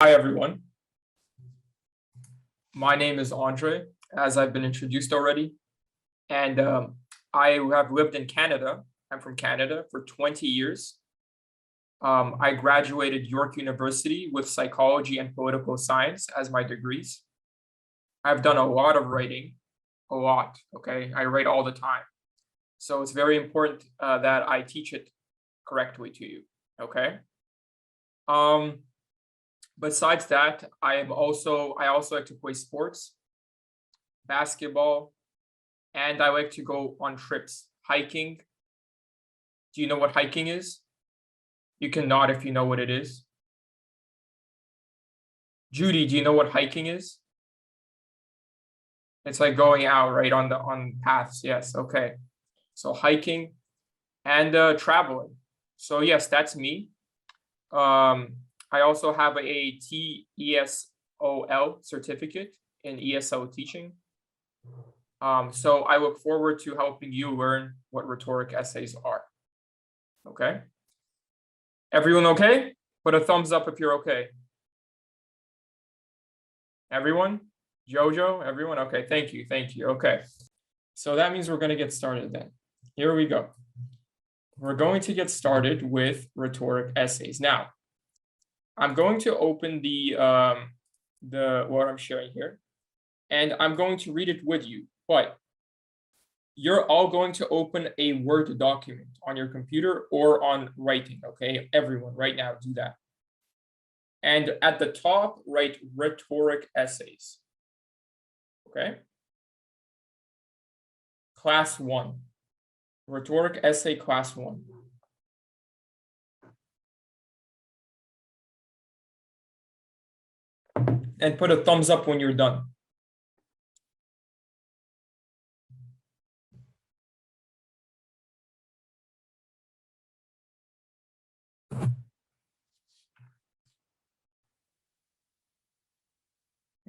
Hi, everyone. My name is Andre, as I've been introduced already, and I have lived in Canada. I'm from Canada for 20 years. I graduated York University with psychology and political science as my degrees. I've done a lot of writing, a lot, okay? I write all the time. So it's very important that I teach it correctly to you, okay? Besides that, I also like to play sports, basketball, and I like to go on trips, hiking. Do you know what hiking is? You can nod if you know what it is. Judy, do you know what hiking is? It's like going out, right, on paths. Yes, okay. So hiking and traveling. So yes, that's me. I also have a TESOL certificate in ESL teaching. So I look forward to helping you learn what rhetoric essays are. Okay? Everyone okay? Put a thumbs up if you're okay. Everyone? Jojo? Everyone? Okay, thank you. Okay. So that means we're going to get started then. Here we go. We're going to get started with rhetoric essays. Now, I'm going to open the what I'm sharing here, and I'm going to read it with you, but you're all going to open a Word document on your computer or on writing, okay? Everyone right now do that. And at the top, write rhetoric essays, okay? Class 1, rhetoric essay class 1. And put a thumbs up when you're done.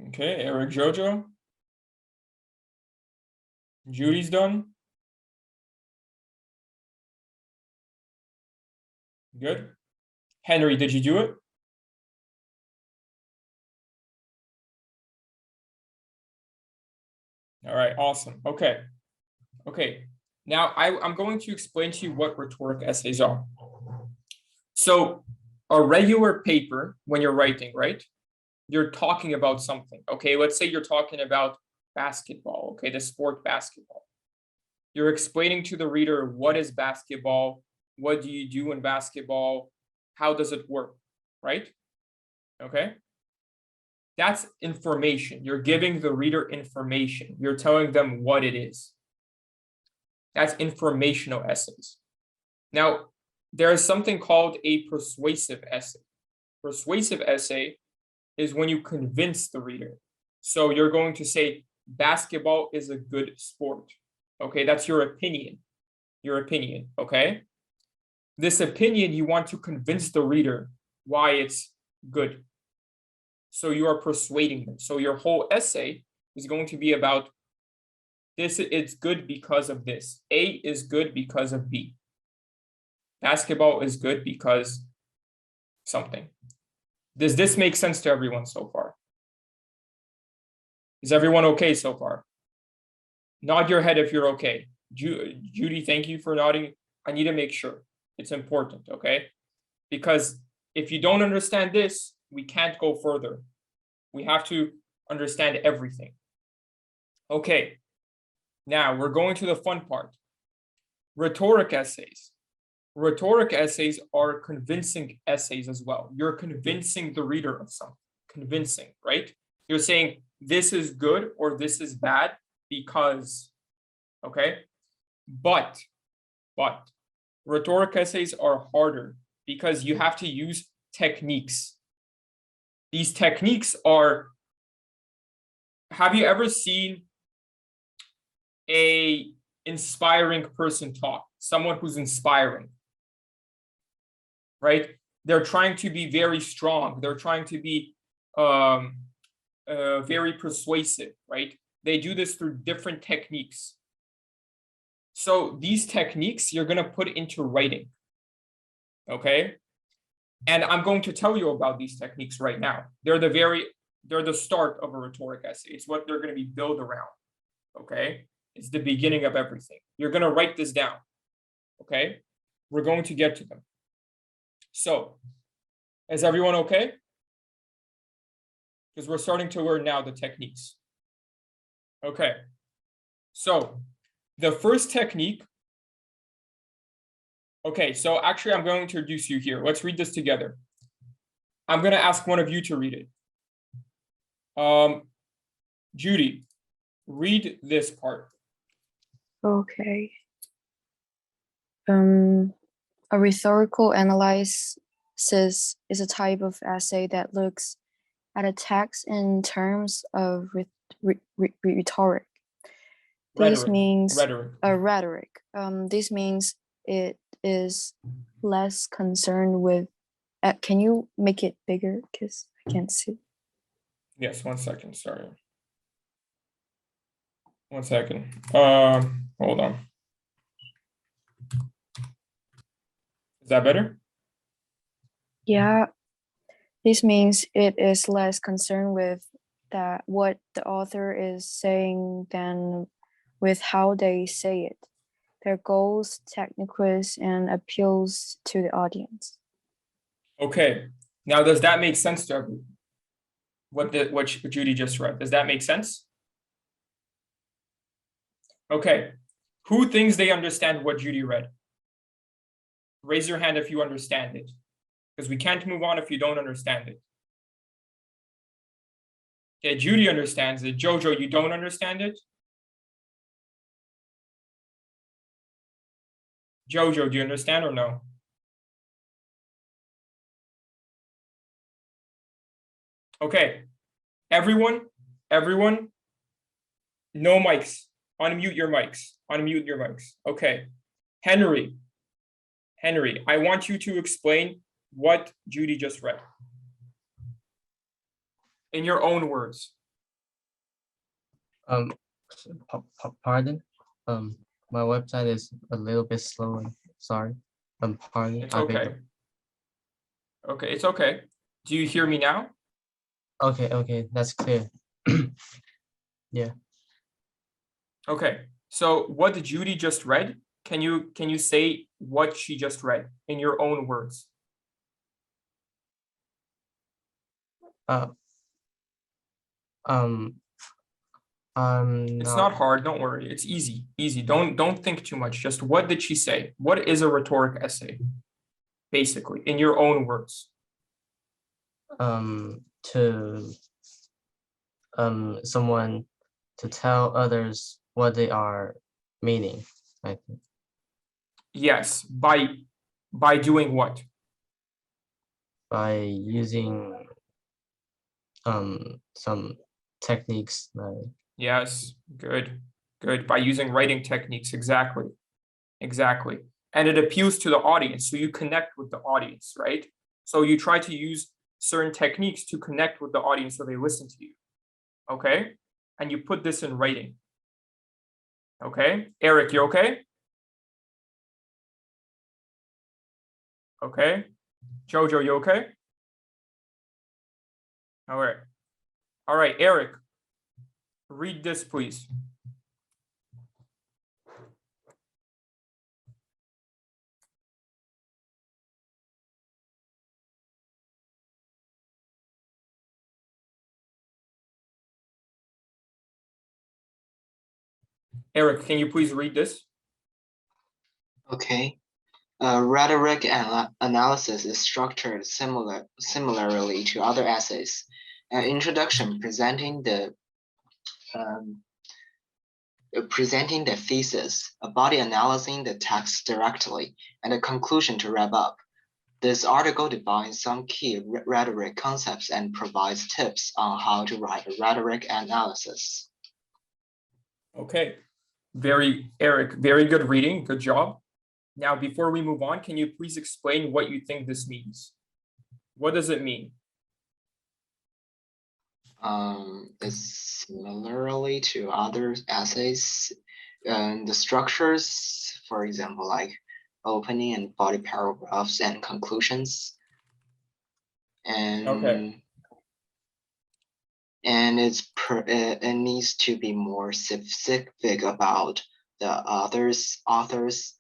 Okay, Eric Jojo. Judy's done. Good. Henry, did you do it? All right, awesome. Okay. Now I'm going to explain to you what rhetoric essays are. So a regular paper, when you're writing, right? You're talking about something. Okay, let's say you're talking about basketball, okay, the sport basketball. You're explaining to the reader what is basketball, what do you do in basketball, how does it work, right? Okay. That's information. You're giving the reader information. You're telling them what it is. That's informational essays. Now, there is something called a persuasive essay. Persuasive essay is when you convince the reader. So you're going to say, basketball is a good sport. Okay, that's your opinion. Okay? This opinion, you want to convince the reader why it's good. So you are persuading them. So your whole essay is going to be about this. It's good because of this. A is good because of B. Basketball is good because something. Does this make sense to everyone so far? Is everyone okay so far? Nod your head if you're okay. Judy, thank you for nodding. I need to make sure. It's important, okay? Because if you don't understand this, we can't go further. We have to understand everything. Okay, now we're going to the fun part. Rhetoric essays. Rhetoric essays are convincing essays as well. You're convincing the reader of something. Convincing, right? You're saying this is good or this is bad because, okay? But rhetoric essays are harder because you have to use techniques. These techniques are, have you ever seen an inspiring person talk? Someone who's inspiring, right? They're trying to be very strong. They're trying to be very persuasive, right? They do this through different techniques. So these techniques you're going to put into writing, okay? And I'm going to tell you about these techniques right now. They're the start of a rhetoric essay. It's what they're going to be built around. Okay, it's the beginning of everything. You're going to write this down. Okay, we're going to get to them. So, is everyone okay? Because we're starting to learn now the techniques. Okay, so the first technique. Okay, so actually I'm going to introduce you here. Let's read this together. I'm going to ask one of you to read it. Judy, read this part. Okay. A rhetorical analysis is a type of essay that looks at a text in terms of rhetoric. This means rhetoric. This means it is less concerned with. Can you make it bigger? Because I can't see. Yes, 1 second. Sorry. 1 second. Hold on. Is that better? Yeah. This means it is less concerned with what the author is saying than with how they say it, their goals, techniques, and appeals to the audience. Okay. Now, does that make sense to everyone? What Judy just read? Does that make sense? Okay. Who thinks they understand what Judy read? Raise your hand if you understand it, because we can't move on if you don't understand it. Okay, Judy understands it. Jojo, you don't understand it? Jojo, do you understand or no? Okay, everyone, no mics. Unmute your mics. Okay, Henry, I want you to explain what Judy just read in your own words. Pardon. My website is a little bit slow. Sorry. Pardon. It's okay. Okay, it's okay. Do you hear me now? Okay, that's clear. Yeah. Okay, so what did Judy just read? Can you say what she just read in your own words? It's not hard, don't worry. It's easy. Don't think too much. Just what did she say? What is a rhetoric essay? Basically, in your own words. Someone to tell others what they are meaning, I think. Yes, by doing what? By using some techniques like. Yes, good. By using writing techniques, exactly. And it appeals to the audience, so you connect with the audience, right? So you try to use certain techniques to connect with the audience so they listen to you, okay? And you put this in writing, okay? Eric, you okay? Okay. Jojo, you okay? All right, Eric, read this, please. Eric, can you please read this? Okay. Rhetoric analysis is structured similarly to other essays. An introduction presenting the thesis, a body analyzing the text directly, and a conclusion to wrap up. This article defines some key rhetoric concepts and provides tips on how to write a rhetoric analysis. Okay, Eric, very good reading, good job. Now, before we move on, can you please explain what you think this means? What does it mean? It's similarly to other essays, the structures, for example, like opening and body paragraphs and conclusions. and Okay. and it needs to be more specific about the author's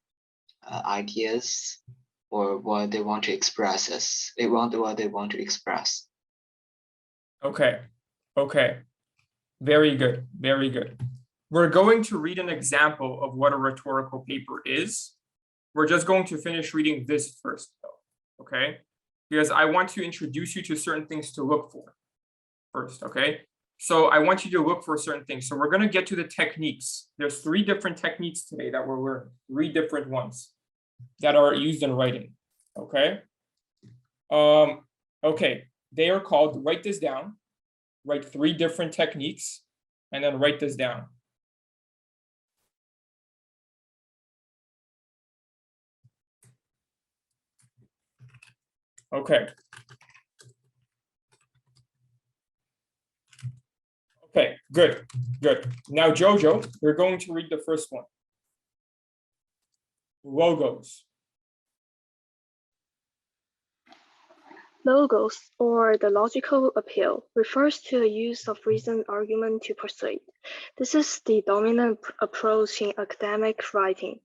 ideas or what they want to express what they want to express. Okay. Okay. Very good. Very good. We're going to read an example of what a rhetorical paper is. We're just going to finish reading this first, though, okay? Because I want to introduce you to certain things to look for first, okay? So I want you to look for certain things. So we're going to get to the techniques. There's 3 different techniques today that we're learning, 3 different ones that are used in writing, okay? Okay, they are called, write this down, write 3 different techniques, and then write this down. Okay. Okay, good, good. Now, Jojo, we're going to read the first one. Logos. Logos, or the logical appeal, refers to the use of reasoned argument to persuade. This is the dominant approach in academic writing,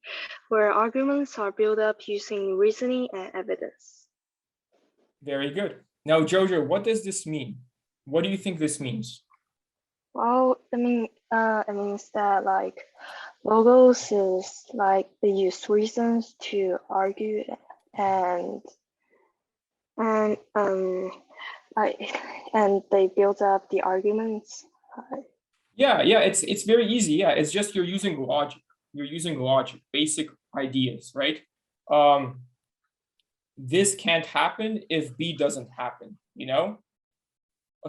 where arguments are built up using reasoning and evidence. Very good. Now, Jojo, what does this mean? What do you think this means? Well, it means that like logos is like they use reasons to argue and they build up the arguments. Yeah, it's very easy. Yeah, it's just you're using logic. You're using logic, basic ideas, right? This can't happen if B doesn't happen, you know?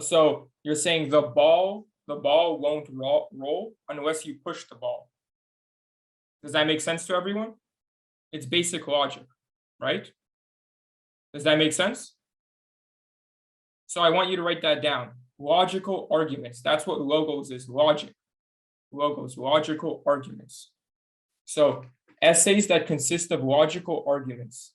So you're saying the ball won't roll unless you push the ball. Does that make sense to everyone? It's basic logic, right? Does that make sense? So I want you to write that down. Logical arguments. That's what logos is, logic. Logos, logical arguments. So essays that consist of logical arguments.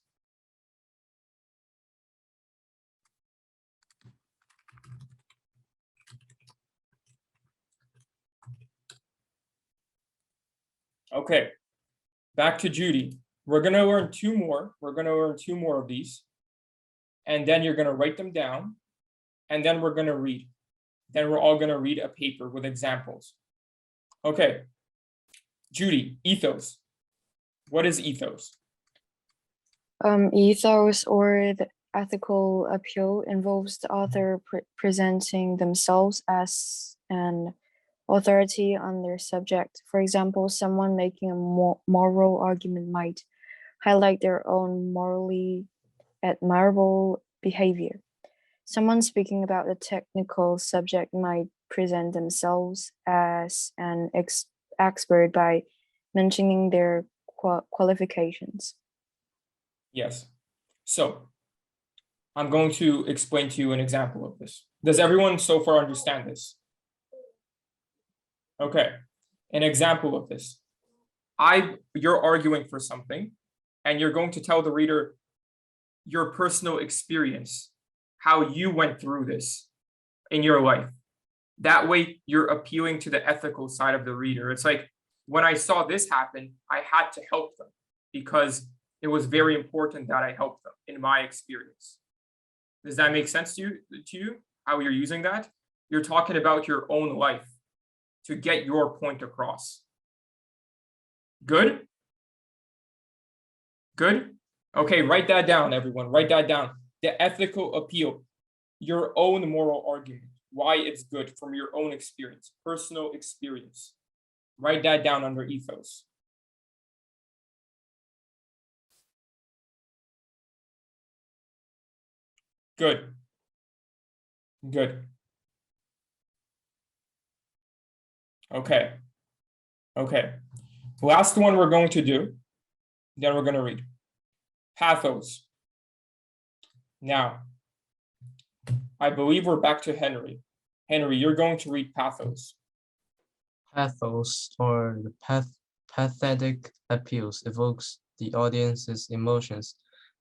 Okay, back to Judy. We're going to learn 2 more. We're going to learn 2 more of these. And then you're going to write them down. And then we're going to read. Then we're all going to read a paper with examples. Okay, Judy, ethos. What is ethos? Ethos, or the ethical appeal, involves the author presenting themselves as an authority on their subject. For example, someone making a moral argument might highlight their own morally admirable behavior. Someone speaking about a technical subject might present themselves as an expert by mentioning their qualifications. Yes. So I'm going to explain to you an example of this. Does everyone so far understand this? Okay, an example of this. You're arguing for something, and you're going to tell the reader your personal experience, how you went through this in your life. That way, you're appealing to the ethical side of the reader. It's like, when I saw this happen, I had to help them because it was very important that I help them in my experience. Does that make sense to you, how you're using that? You're talking about your own life to get your point across. Good? Good? Okay, write that down, everyone. Write that down. The ethical appeal, your own moral argument, why it's good from your own experience, personal experience. Write that down under ethos. Good. Good. Okay. Okay. Last one we're going to do, then we're going to read. Pathos. Now, I believe we're back to Henry. Henry, you're going to read pathos. Pathos, or the pathetic appeals, evokes the audience's emotions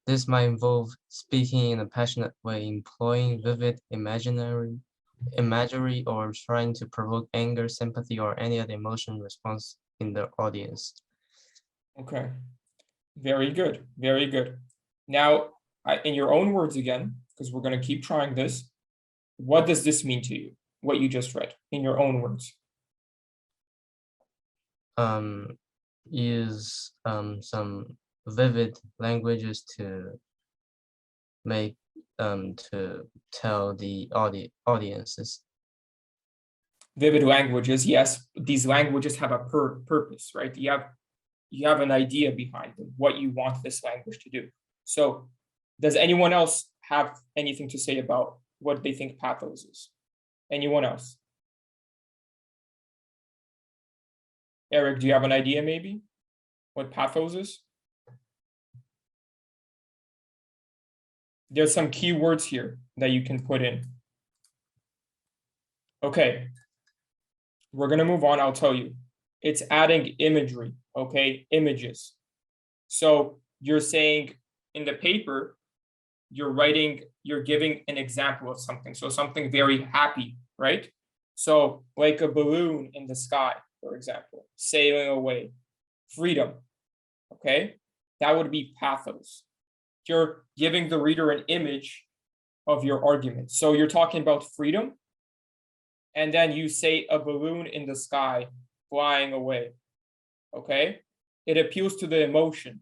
This might involve speaking in a passionate way, employing vivid imagery, or trying to provoke anger, sympathy, or any other emotion response in the audience. Okay, very good, very good. Now, in your own words again, because we're going to keep trying this, what does this mean to you, what you just read, in your own words? Use some vivid languages to make to tell the audiences. Vivid languages, yes. These languages have a purpose, right? You have an idea behind them, what you want this language to do. So does anyone else have anything to say about what they think pathos is? Anyone else? Eric, do you have an idea maybe what pathos is? There's some keywords here that you can put in. Okay, we're gonna move on, I'll tell you. It's adding imagery, okay, images. So you're saying in the paper, you're giving an example of something. So something very happy, right? So like a balloon in the sky, for example, sailing away, freedom, okay? That would be pathos. You're giving the reader an image of your argument. So you're talking about freedom, and then you say a balloon in the sky flying away, okay? It appeals to the emotion.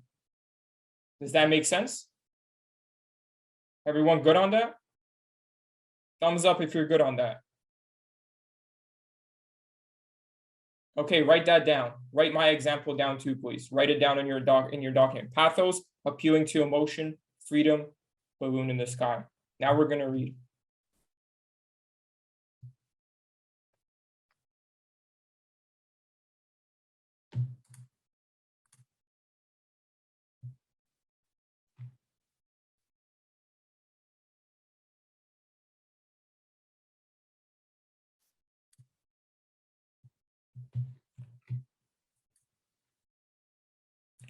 Does that make sense? Everyone good on that? Thumbs up if you're good on that. Okay, write that down. Write my example down too, please. Write it down in your document. Pathos, appealing to emotion, freedom, balloon in the sky. Now we're gonna read.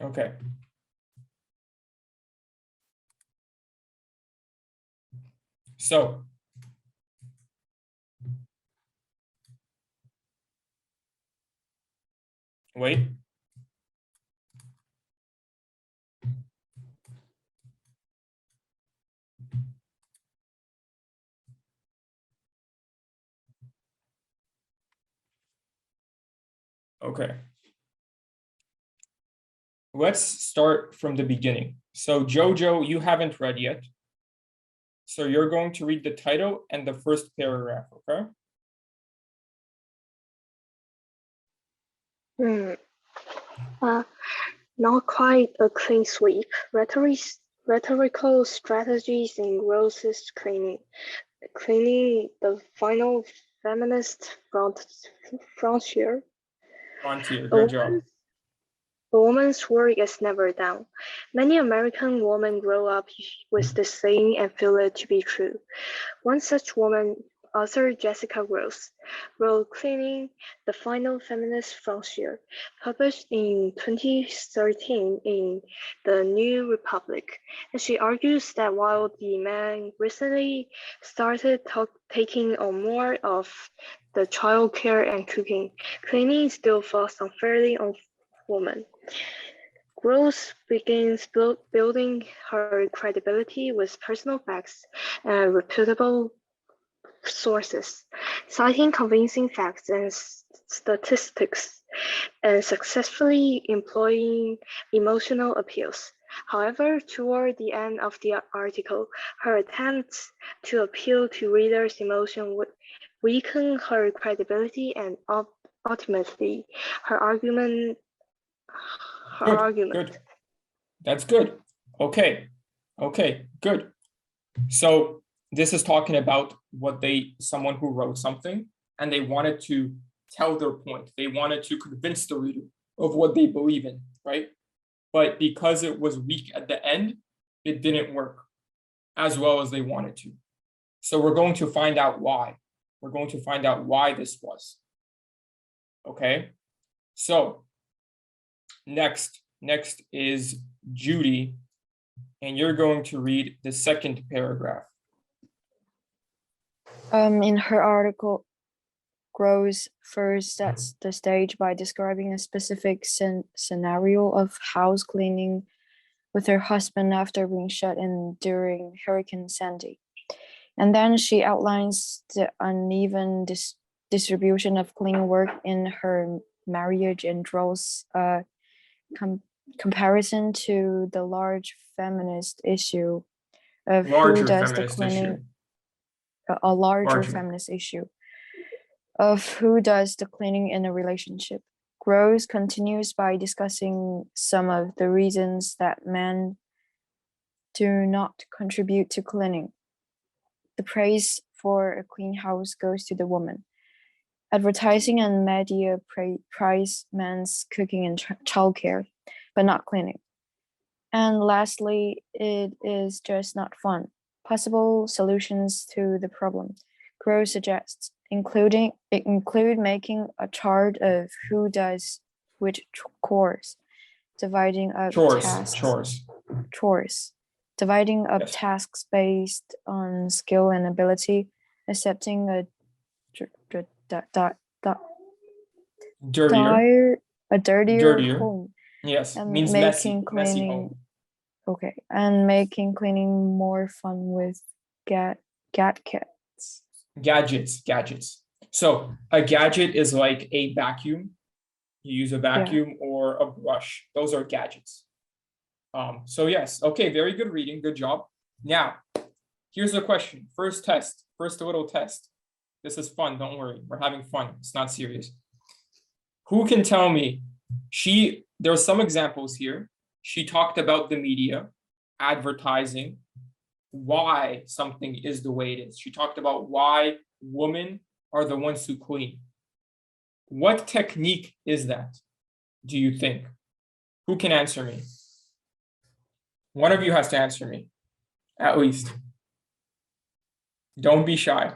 Okay. So wait. Okay. Let's start from the beginning. So Jojo, you haven't read yet. So you're going to read the title and the first paragraph, okay? Not quite a clean sweep. Rhetorical strategies in Rose's cleaning the final feminist frontier. Frontier, good job. A woman's work is never done. Many American women grow up with this saying and feel it to be true. One such woman, author Jessica Rose, wrote Cleaning the Final Feminist Frontier, published in 2013 in the New Republic. And she argues that while the men recently started taking on more of the childcare and cooking, cleaning still falls unfairly on women. Rose begins building her credibility with personal facts and reputable sources, citing convincing facts and statistics, and successfully employing emotional appeals. However, toward the end of the article, her attempts to appeal to readers' emotion would weaken her credibility and ultimately her argument. Good. That's good. Okay, good. So this is talking about someone who wrote something and they wanted to tell their point. They wanted to convince the reader of what they believe in, right? But because it was weak at the end, it didn't work as well as they wanted to. So we're going to find out why. We're going to find out why this was. Okay, so next is Judy. and you're going to read the second paragraph. In her article, Rose first sets the stage by describing a specific scenario of house cleaning with her husband after being shut in during Hurricane Sandy. And then she outlines the uneven distribution of cleaning work in her marriage and draws a comparison to the large feminist issue of who does the cleaning. A larger feminist issue of who does the cleaning in a relationship. Rose continues by discussing some of the reasons that men do not contribute to cleaning. The praise for a clean house goes to the woman. Advertising and media praise men's cooking and childcare, but not cleaning. And lastly, it is just not fun. Possible solutions to the problem. Rose suggests include making a chart of who does which chores, dividing up dividing up tasks based on skill and ability, accepting a dirtier home. Yes, and means making messy home. Okay, and making cleaning more fun with gadgets. So a gadget is like a vacuum. You use a vacuum or a brush. Those are gadgets. So yes, okay, very good reading. Good job. Now, here's the question. First little test. This is fun. Don't worry. We're having fun. It's not serious. Who can tell me? There are some examples here. She talked about the media, advertising, why something is the way it is. She talked about why women are the ones who clean. What technique is that, do you think? Who can answer me? One of you has to answer me, at least. Don't be shy.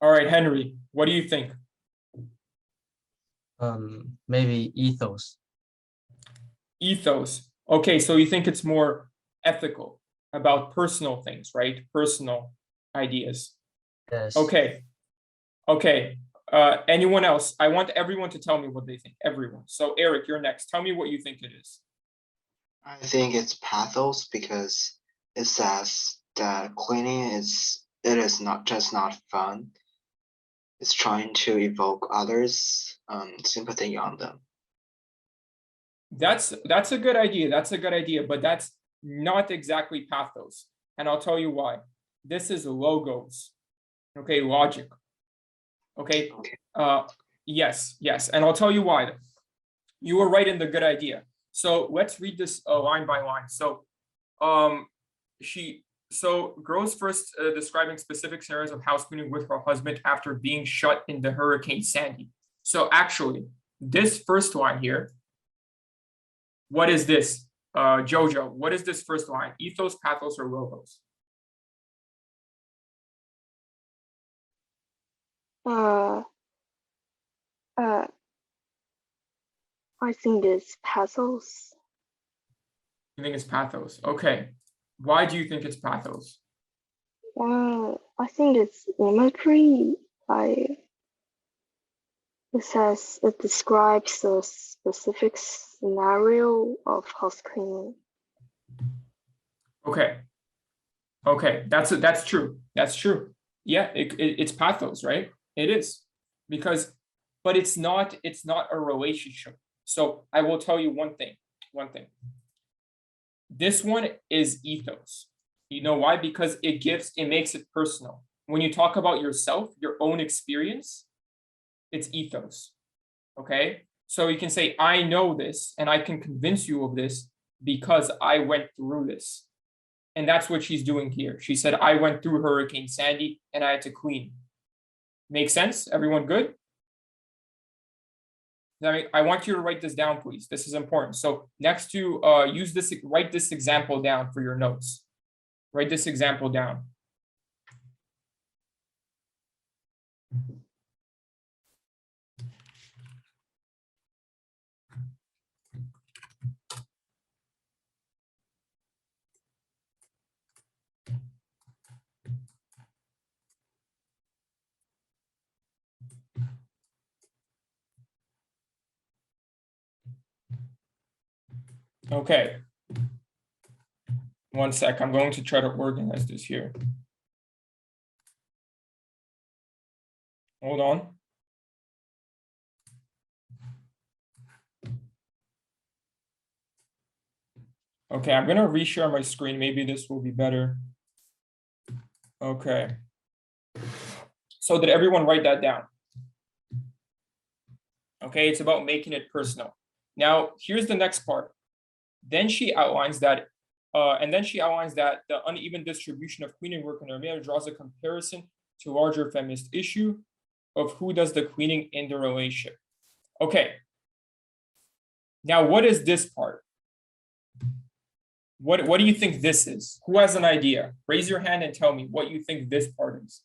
All right, Henry, what do you think? Maybe ethos. Ethos. Okay, so you think it's more ethical, about personal things, right? Personal ideas. Yes. Okay. Anyone else? I want everyone to tell me what they think. Everyone. So Eric, you're next. Tell me what you think it is. I think it's pathos because it says that cleaning is not fun. It's trying to evoke others' sympathy on them. That's a good idea. But that's not exactly pathos. And I'll tell you why. This is logos. Okay, logic. Okay. Yes. And I'll tell you why. You were right in the good idea. So let's read this line by line. So Gro's first describing specific scenarios of house cleaning with her husband after being shut in the Hurricane Sandy. So actually, this first line here, what is this? Jojo, what is this first line? Ethos, pathos, or logos? I think it's pathos. You think it's pathos? Okay. Why do you think it's pathos? I think it's imagery. It describes a specific scenario of house cleaning. Okay, that's true. Yeah, it's pathos, right? It is, but it's not a relationship. So I will tell you one thing. This one is ethos. You know why? Because it makes it personal. When you talk about yourself, your own experience, it's ethos. Okay, so you can say, I know this and I can convince you of this because I went through this. And that's what she's doing here. She said, I went through Hurricane Sandy and I had to clean. Make sense? Everyone good? I want you to write this down, please. This is important. So next to write this example down for your notes. Write this example down. Okay. One sec, I'm going to try to organize this here. Hold on. Okay, I'm gonna reshare my screen. Maybe this will be better. Okay. So did everyone write that down? Okay, it's about making it personal. Now, here's the next part. Then she outlines that, the uneven distribution of queening work in Armenia draws a comparison to larger feminist issue of who does the queening in the relationship. Okay. Now, what is this part? What do you think this is? Who has an idea? Raise your hand and tell me what you think this part is.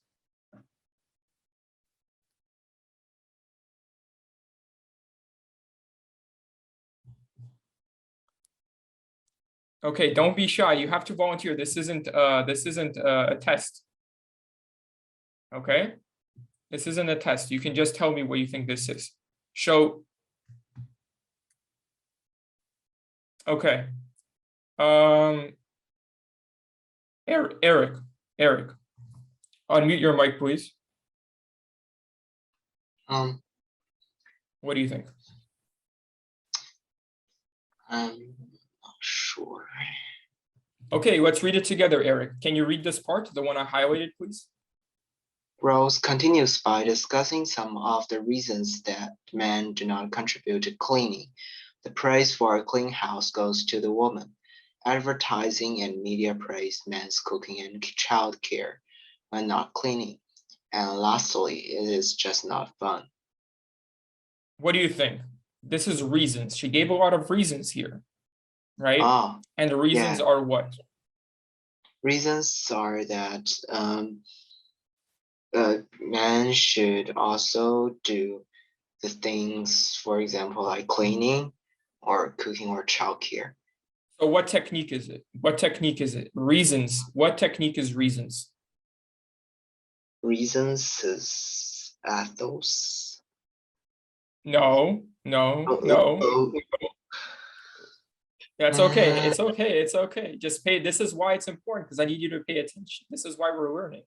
Okay, don't be shy. You have to volunteer. This isn't a test. Okay, this isn't a test. You can just tell me what you think this is. Show. Okay. Eric, unmute your mic, please. What do you think? I'm not sure. Okay, let's read it together, Eric. Can you read this part, the one I highlighted, please? Rose continues by discussing some of the reasons that men do not contribute to cleaning. The praise for a clean house goes to the woman. Advertising and media praise men's cooking and childcare when not cleaning. And lastly, it is just not fun. What do you think? This is reasons. She gave a lot of reasons here, right? And the reasons are what? Reasons are that men should also do the things, for example, like cleaning or cooking or childcare. So what technique is it? What technique is it? Reasons. What technique is reasons? Reasons is ethos. No. That's okay. It's okay. It's okay. Just pay. This is why it's important, because I need you to pay attention. This is why we're learning.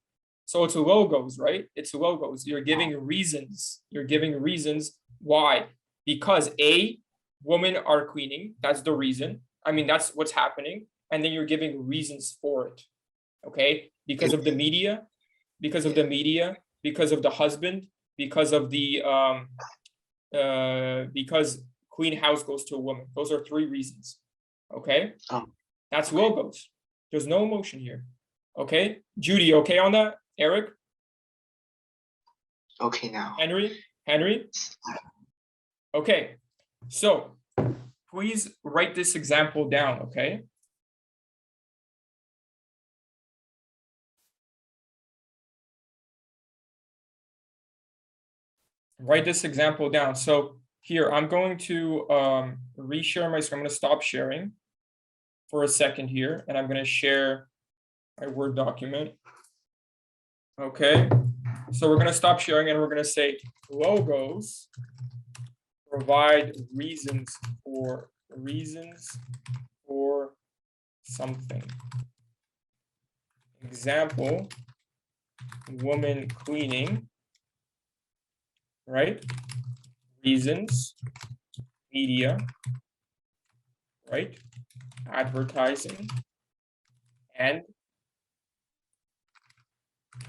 So it's logos, right? It's logos. You're giving reasons. You're giving reasons why. Because A, women are cleaning. That's the reason. I mean, that's what's happening. And then you're giving reasons for it. Okay? Because of the media, because of the husband, because of the because clean house goes to a woman. Those are 3 reasons. Okay? That's logos. There's no emotion here. Okay? Judy, okay on that? Eric? Okay now. Henry? Okay. So please write this example down, okay? Write this example down. So here, I'm going to reshare my screen. I'm going to stop sharing for a second here, and I'm going to share my Word document. Okay, so we're going to stop sharing and we're going to say logos provide reasons for something. Example, woman cleaning, right? Reasons, media, right? Advertising, and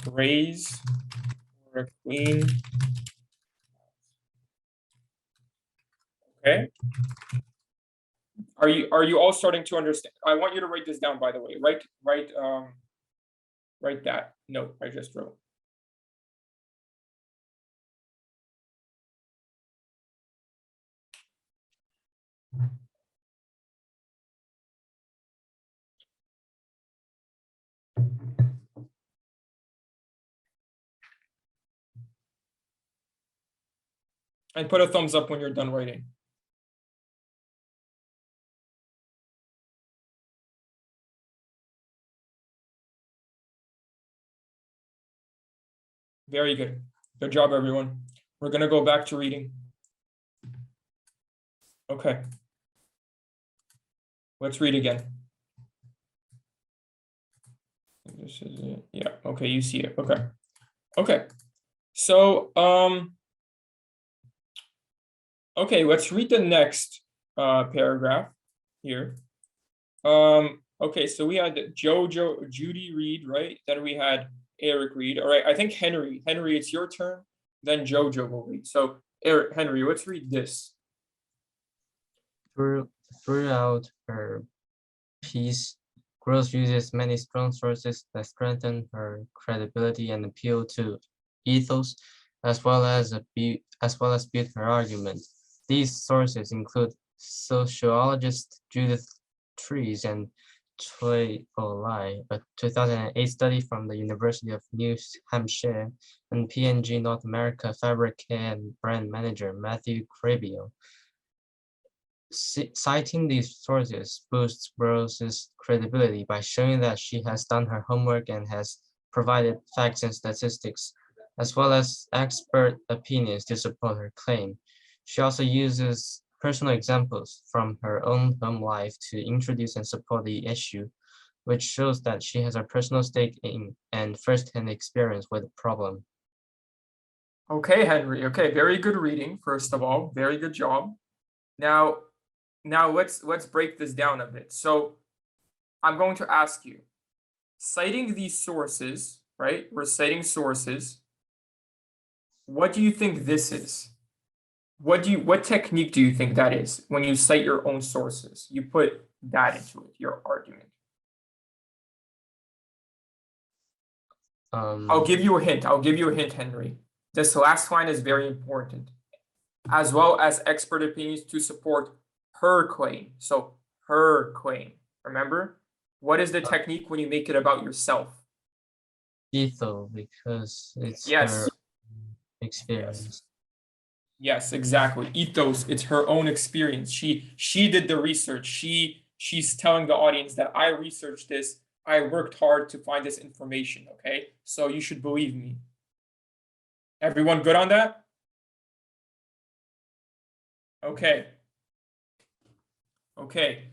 praise for a clean. Okay. Are you all starting to understand? I want you to write this down, by the way. Write that note I just wrote. And put a thumbs up when you're done writing. Very good. Good job, everyone. We're going to go back to reading. Okay. Let's read again. This is it. Yeah, okay, you see it. Okay. Okay. So okay, let's read the next paragraph here. Okay, so we had Judy read, right? Then we had Eric read. All right, I think Henry, it's your turn. Then Jojo will read. So Henry, let's read this. Throughout her piece, Gross uses many strong sources that strengthen her credibility and appeal to ethos, as well as build her argument. These sources include sociologist Judith Trees and Choi Olai, a 2008 study from the University of New Hampshire, and P&G North America fabric care and brand manager Matthew Crabio. Citing these sources boosts Burroughs' credibility by showing that she has done her homework and has provided facts and statistics, as well as expert opinions to support her claim. She also uses personal examples from her own home life to introduce and support the issue, which shows that she has a personal stake in and first-hand experience with the problem. Okay, Henry. Okay, very good reading, first of all. Very good job. Now let's break this down a bit. So I'm going to ask you, citing these sources, right? We're citing sources. What do you think this is? What technique do you think that is when you cite your own sources? You put that into it, your argument. I'll give you a hint. Henry. This last line is very important, as well as expert opinions to support her claim. So her claim. Remember, what is the technique when you make it about yourself? Ethos, because it's Yes. her experience. Yes, exactly. Ethos, it's her own experience. She did the research. She's telling the audience that I researched this. I worked hard to find this information, okay? So you should believe me. Everyone good on that? Okay. Okay.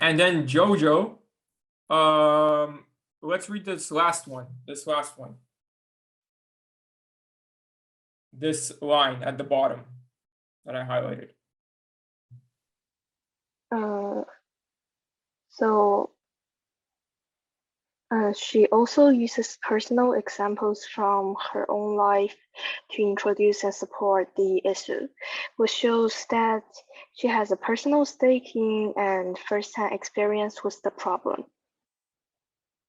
And then Jojo, let's read this last one. This line at the bottom that I highlighted. She also uses personal examples from her own life to introduce and support the issue, which shows that she has a personal stake in and first-hand experience with the problem.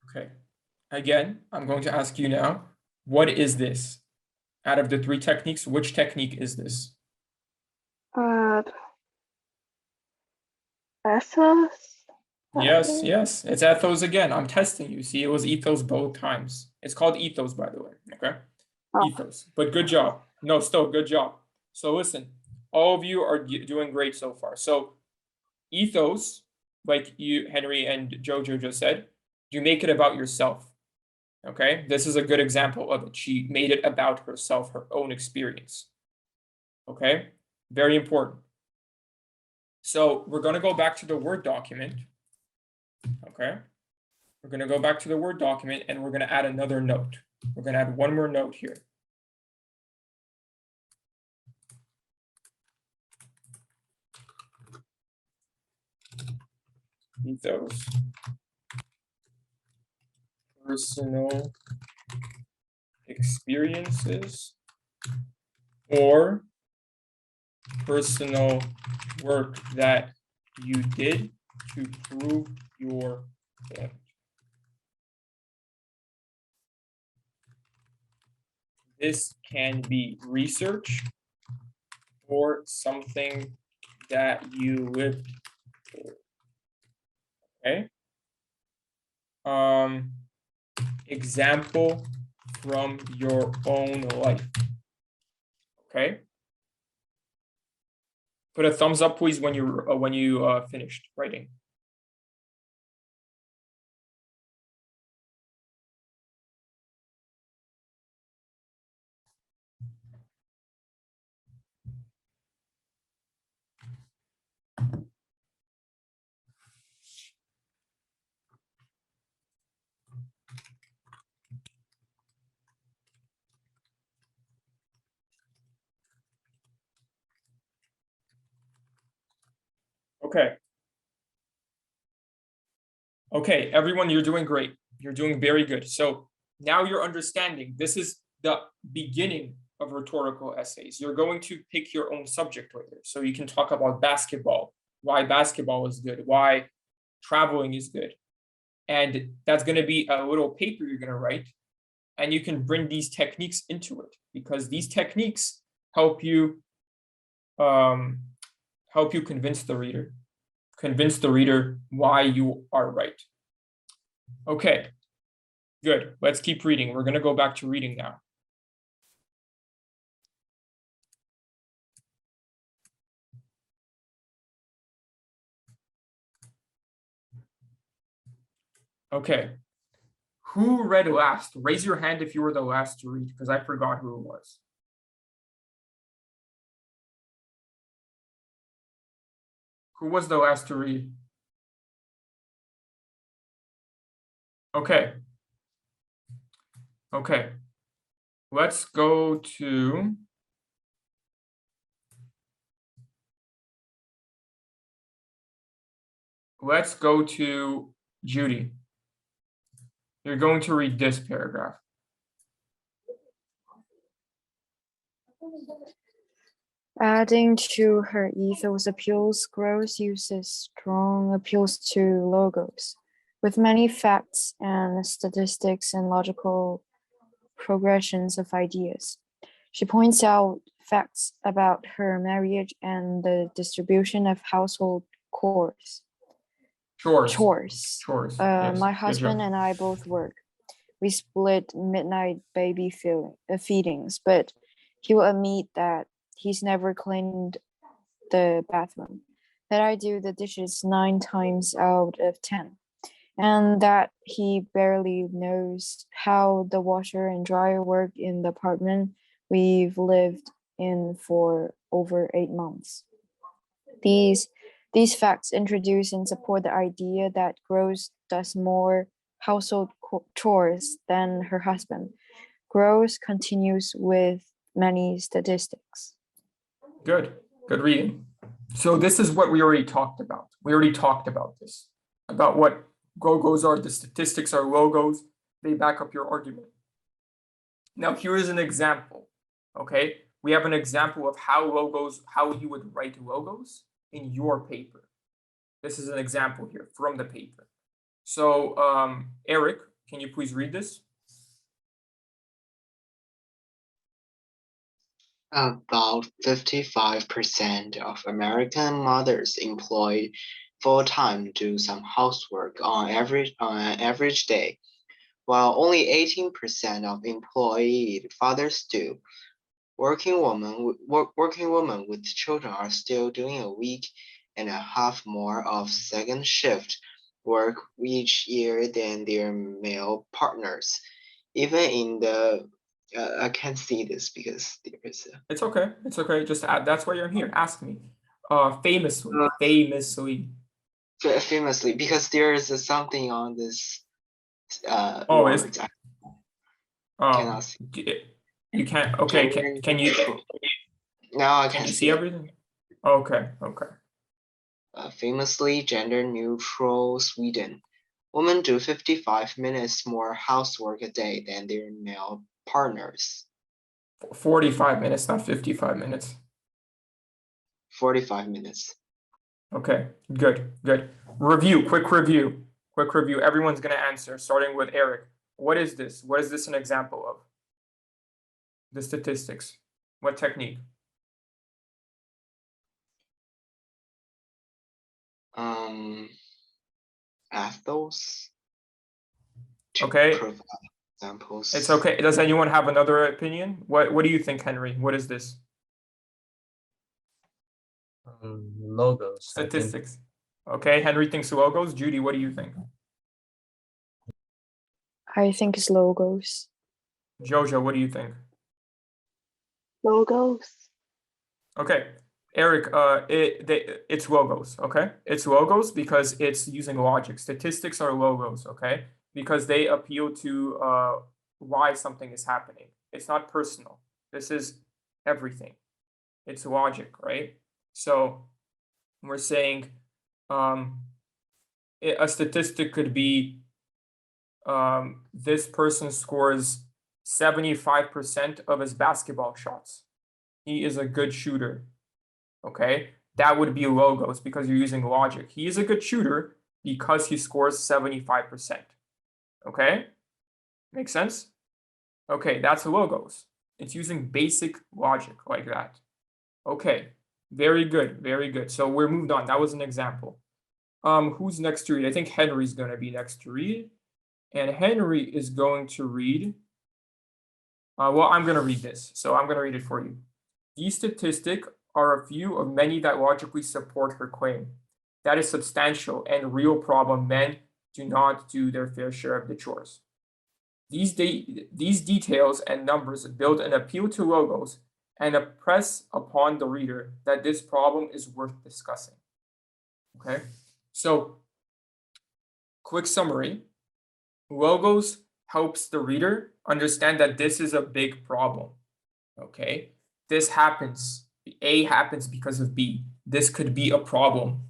Okay. Again, I'm going to ask you now, what is this? Out of the three techniques, which technique is this? Ethos? Yes, it's ethos again. I'm testing you. See, it was ethos both times. It's called ethos, by the way, okay? Oh. Ethos, but good job. No, still good job. So listen, all of you are doing great so far. So ethos, like you, Henry and Jojo just said, you make it about yourself, okay? This is a good example of it. She made it about herself, her own experience, okay? Very important. So we're going to go back to the Word document. Okay, we're going to go back to the Word document and we're going to add another note. We're going to add one more note here. Ethos. Personal experiences or personal work that you did to prove your point. This can be research or something that you lived through. Okay. Example from your own life. Okay. Put a thumbs up, please, when you finished writing. Okay. Okay, everyone, you're doing great. You're doing very good. So now you're understanding this is the beginning of rhetorical essays. You're going to pick your own subject later. So you can talk about basketball, why basketball is good, why traveling is good. And that's going to be a little paper you're going to write. And you can bring these techniques into it because these techniques help you convince the reader why you are right. Okay, good. Let's keep reading. We're going to go back to reading now. Okay. Who read last? Raise your hand if you were the last to read, because I forgot who it was. Who was the last to read? Okay. Okay. Let's go to Judy. You're going to read this paragraph. Adding to her ethos appeals, Gross uses strong appeals to logos, with many facts and statistics and logical progressions of ideas. She points out facts about her marriage and the distribution of household chores. Chores. Yes, My husband and I both work. We split midnight baby feedings, but he will admit that he's never cleaned the bathroom, that I do the dishes 9 times out of 10, and that he barely knows how the washer and dryer work in the apartment we've lived in for over 8 months. These facts introduce and support the idea that Gross does more household chores than her husband. Gross continues with many statistics. Good reading. So this is what we already talked about. We already talked about this, about what logos are. The statistics are logos. They back up your argument. Now here is an example, okay? We have an example of how you would write logos in your paper. This is an example here from the paper. So Eric, can you please read this? About 55% of American mothers employed full-time do some housework on average day, while only 18% of employed fathers do. Working women with children are still doing a week and a half more of second shift work each year than their male partners. Even in the I can't see this because there is a... It's okay. It's okay. Just add, that's why you're here. Ask me. Famously, because there is something on this oh, words. cannot see. You can't. Okay. Can you? Now I can you see everything? Okay. Famously gender-neutral Sweden, women do 55 minutes more housework a day than their male partners. 45 minutes, not 55 minutes. 45 minutes. Okay, good. Quick review. Everyone's going to answer, starting with Eric. What is this? What is this an example of? The statistics. What technique? Ethos. Okay. Provide examples. It's okay. Does anyone have another opinion? What do you think, Henry? What is this? Logos. Statistics. Okay, Henry thinks logos. Judy, what do you think? I think it's logos. Jojo, what do you think? Logos. Okay, Eric, it's logos, okay? It's logos because it's using logic. Statistics are logos, okay? Because they appeal to why something is happening. It's not personal. This is everything. It's logic, right? So we're saying a statistic could be this person scores 75% of his basketball shots. He is a good shooter. Okay, that would be logos because you're using logic. He is a good shooter because he scores 75%. Okay, makes sense? Okay, that's logos. It's using basic logic like that. Okay, very good, very good. So we're moved on. That was an example. Who's next to read? I think Henry's going to be next to read. And Henry is going to read. Well, I'm going to read this. So I'm going to read it for you. These statistics are a few of many that logically support her claim. That is substantial and real problem. Men do not do their fair share of the chores. These details and numbers build an appeal to logos and impress upon the reader that this problem is worth discussing. Okay, so quick summary. Logos helps the reader understand that this is a big problem. Okay, this happens. A happens because of B. This could be a problem.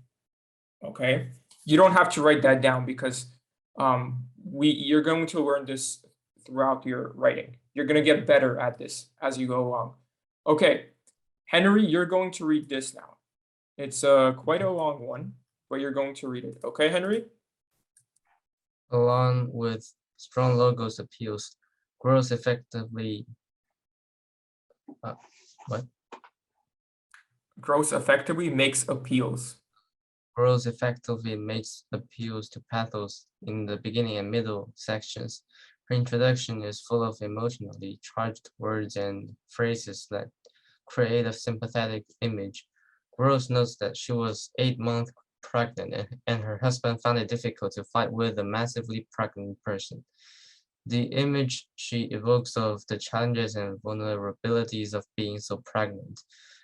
Okay, you don't have to write that down because you're going to learn this throughout your writing. You're going to get better at this as you go along. Okay, Henry, you're going to read this now. It's quite a long one, but you're going to read it. Okay, Henry? Along with strong logos appeals, grows effectively. Grows effectively makes appeals. Grows effectively makes appeals to pathos in the beginning and middle sections. Her introduction is full of emotionally charged words and phrases that create a sympathetic image. Gross notes that she was 8 months pregnant and her husband found it difficult to fight with a massively pregnant person. The image she evokes of the challenges and vulnerabilities of being so pregnant,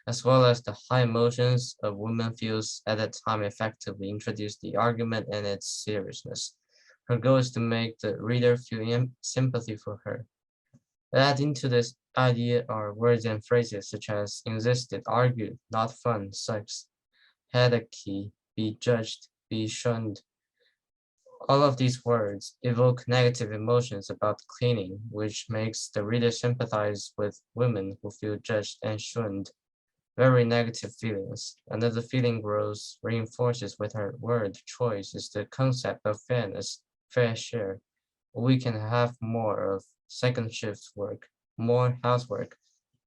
as well as the high emotions a woman feels at that time, effectively introduce the argument and its seriousness. Her goal is to make the reader feel sympathy for her. Adding to this idea are words and phrases such as insisted, argued, not fun, sucks, had a key, be judged, be shunned. All of these words evoke negative emotions about cleaning, which makes the reader sympathize with women who feel judged and shunned. Very negative feelings. Another feeling Rose reinforces with her word choice is the concept of fairness, fair share. We can have more of second shift work, more housework,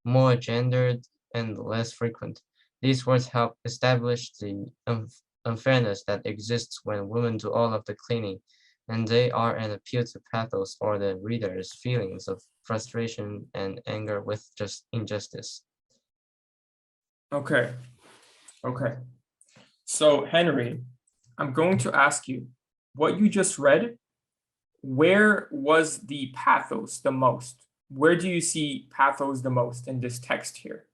more gendered and less frequent. These words help establish the unfairness that exists when women do all of the cleaning, and they are an appeal to pathos or the reader's feelings of frustration and anger with just injustice. Okay. So Henry, I'm going to ask you, what you just read, where was the pathos the most? Where do you see pathos the most in this text here?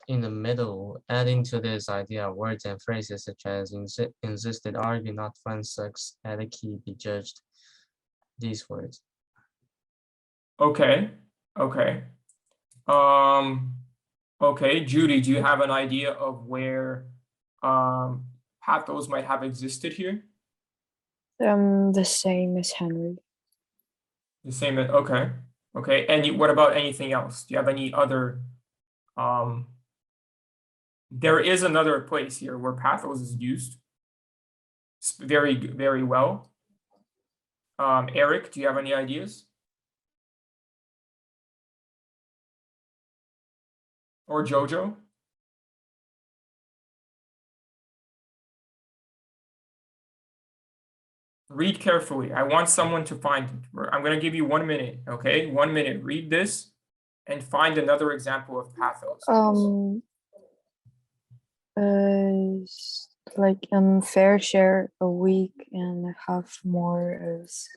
In the middle, adding to this idea words and phrases such as insisted, argue, not fun, sucks, had a key, be judged. These words. Okay. Okay, Judy, do you have an idea of where pathos might have existed here? The same as Henry. The same as, okay. And what about anything else? Do you have any other there is another place here where pathos is used very, very well. Eric, do you have any ideas? Or Jojo? Read carefully. I want someone to find it. I'm going to give you 1 minute, okay? 1 minute. Read this and find another example of pathos. Like fair share a week and have more as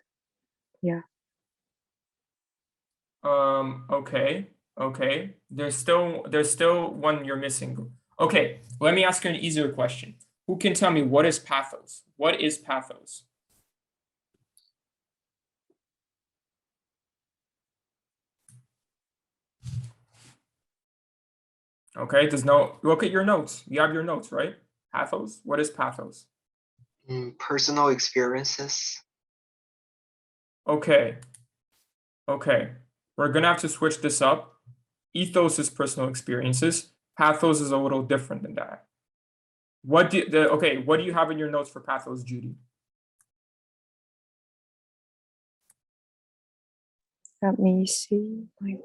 Okay. There's still one you're missing. Okay, let me ask you an easier question. Who can tell me what is pathos? What is pathos? Okay, look at your notes. You have your notes, right? Pathos. What is pathos? Personal experiences. Okay. Okay. We're gonna have to switch this up. Ethos is personal experiences. Pathos is a little different than that. What do you have in your notes for pathos, Judy? Let me see my word.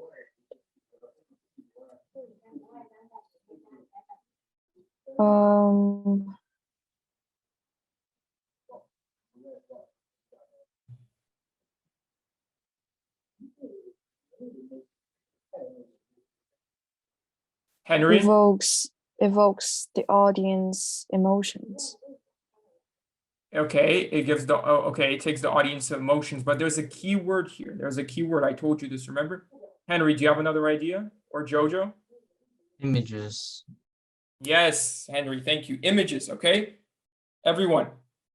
Henry? Evokes the audience emotions. Okay, it gives it takes the audience emotions, but there's a key word here. There's a key word. I told you this, remember? Henry, do you have another idea? Or Jojo? Images. Yes, Henry, thank you. Images, okay? Everyone,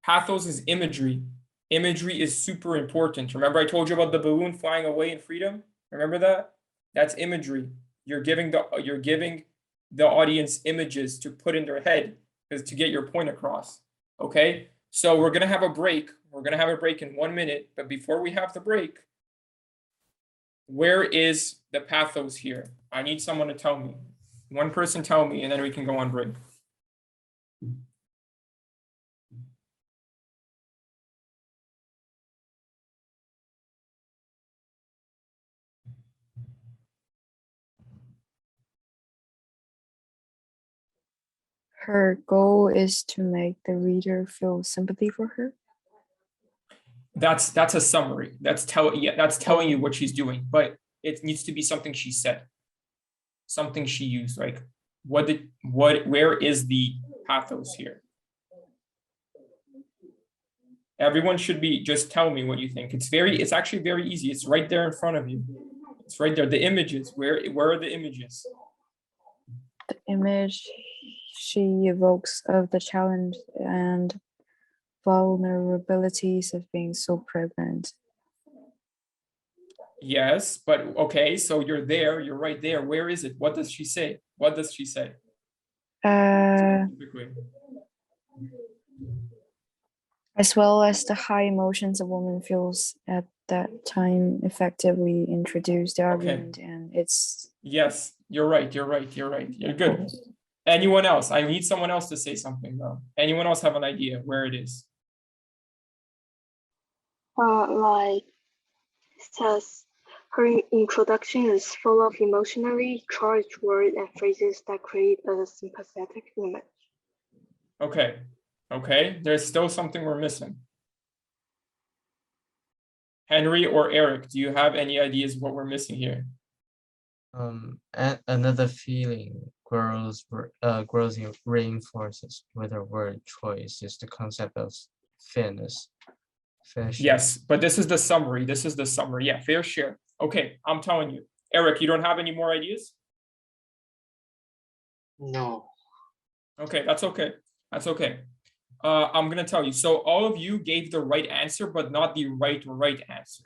pathos is imagery. Imagery is super important. Remember I told you about the balloon flying away in freedom? Remember that? That's imagery. You're giving the audience images to put in their head to get your point across, okay? So we're gonna have a break. We're gonna have a break in 1 minute, but before we have the break, where is the pathos here? I need someone to tell me. One person tell me, and then we can go on break. Her goal is to make the reader feel sympathy for her. That's a summary. That's telling you what she's doing, but it needs to be something she said, something she used. Like where is the pathos here? Everyone should be, just tell me what you think. It's actually very easy. It's right there in front of you. It's right there. The images, where are the images? The image she evokes of the challenge and vulnerabilities of being so pregnant. Yes, but okay, so you're there, you're right there. Where is it? What does she say? What does she say? As well as the high emotions a woman feels at that time effectively introduce the argument, and it's... Yes, you're right. You're good. Anyone else? I need someone else to say something though. Anyone else have an idea where it is? Like it says, her introduction is full of emotionally charged words and phrases that create a sympathetic image. Okay, there's still something we're missing. Henry or Eric, do you have any ideas what we're missing here? Another feeling grows reinforces with her word choice is the concept of fairness. Fair share. Yes, but this is the summary. Yeah, fair share. Okay, I'm telling you. Eric, you don't have any more ideas? No. Okay, that's okay. I'm gonna tell you. So all of you gave the right answer, but not the right answer.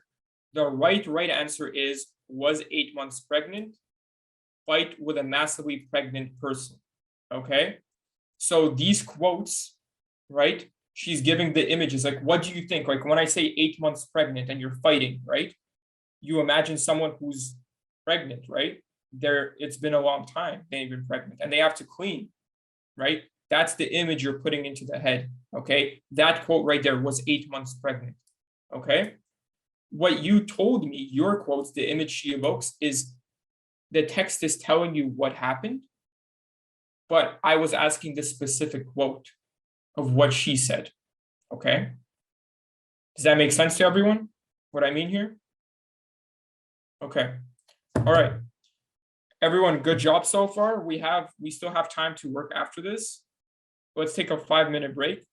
The right answer is, was 8 months pregnant, fight with a massively pregnant person. Okay, so these quotes, right? She's giving the images. Like, what do you think? Like when I say 8 months pregnant and you're fighting, right? You imagine someone who's pregnant, right? It's been a long time they've been pregnant and they have to clean, right? That's the image you're putting into the head, okay? That quote right there was 8 months pregnant, okay? What you told me, your quotes, the image she evokes is the text is telling you what happened, but I was asking the specific quote of what she said, okay? Does that make sense to everyone? What I mean here? Okay, all right. Everyone, good job so far. We still have time to work after this. Let's take a 5-minute break